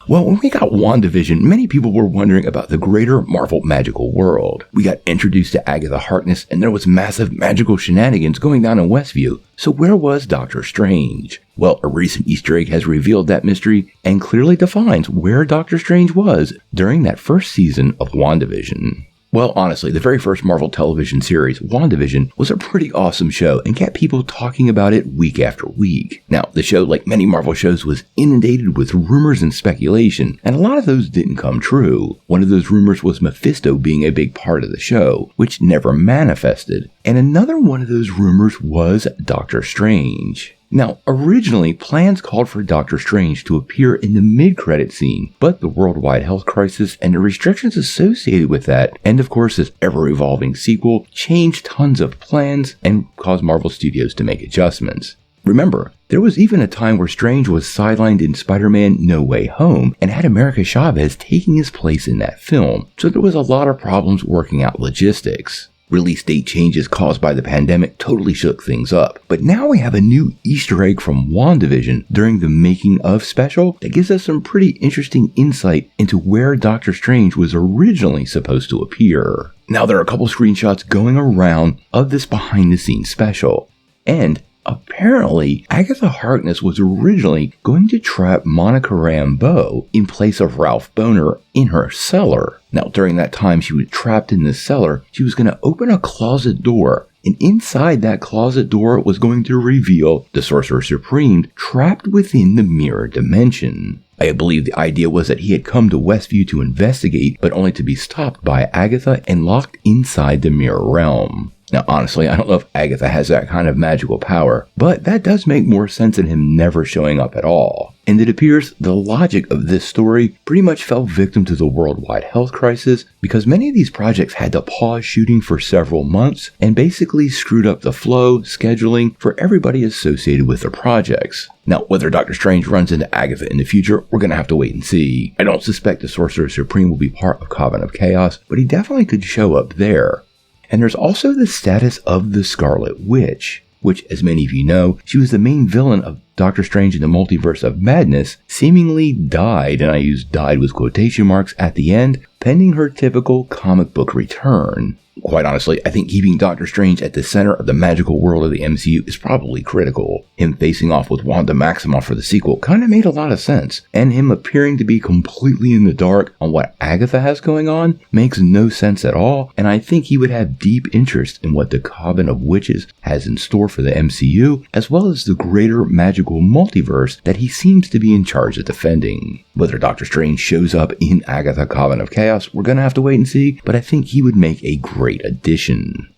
Well, when we got Wandavision, many people were wondering about the greater Marvel magical world. We got introduced to Agatha Harkness, and there was massive magical shenanigans going down in Westview. So where was Doctor Strange? Well, a recent Easter egg has revealed that mystery and clearly defines where Doctor Strange was during that first season of WandaVision. Well, honestly, the very first Marvel television series, WandaVision, was a pretty awesome show and kept people talking about it week after week. Now, the show, like many Marvel shows, was inundated with rumors and speculation, and a lot of those didn't come true. One of those rumors was Mephisto being a big part of the show, which never manifested. And another one of those rumors was Doctor Strange. Now, originally, plans called for Doctor Strange to appear in the mid-credit scene, but the worldwide health crisis and the restrictions associated with that, and of course this ever-evolving sequel, changed tons of plans and caused Marvel Studios to make adjustments. Remember, there was even a time where Strange was sidelined in Spider-Man No Way Home and had America Chavez taking his place in that film, so there was a lot of problems working out logistics. Release date changes caused by the pandemic totally shook things up. But now we have a new Easter egg from WandaVision during the making of special that gives us some pretty interesting insight into where Doctor Strange was originally supposed to appear. Now there are a couple screenshots going around of this behind the scenes special. And apparently, Agatha Harkness was originally going to trap Monica Rambeau in place of Ralph Bohner in her cellar. Now, during that time she was trapped in the cellar, she was going to open a closet door, and inside that closet door was going to reveal the Sorcerer Supreme trapped within the mirror dimension. I believe the idea was that he had come to Westview to investigate, but only to be stopped by Agatha and locked inside the mirror realm. Now, honestly, I don't know if Agatha has that kind of magical power, but that does make more sense than him never showing up at all. And it appears the logic of this story pretty much fell victim to the worldwide health crisis because many of these projects had to pause shooting for several months and basically screwed up the flow, scheduling for everybody associated with the projects. Now, whether Doctor Strange runs into Agatha in the future, we're going to have to wait and see. I don't suspect the Sorcerer Supreme will be part of Coven of Chaos, but he definitely could show up there. And there's also the status of the Scarlet Witch, which, as many of you know, she was the main villain of Doctor Strange in the Multiverse of Madness, seemingly died, and I use died with quotation marks at the end, pending her typical comic book return. Quite honestly, I think keeping Doctor Strange at the center of the magical world of the MCU is probably critical. Him facing off with Wanda Maximoff for the sequel kind of made a lot of sense, and him appearing to be completely in the dark on what Agatha has going on makes no sense at all, and I think he would have deep interest in what the Coven of Witches has in store for the MCU, as well as the greater magical multiverse that he seems to be in charge of defending. Whether Doctor Strange shows up in Agatha Coven of Chaos, we're gonna have to wait and see, but I think he would make a great addition.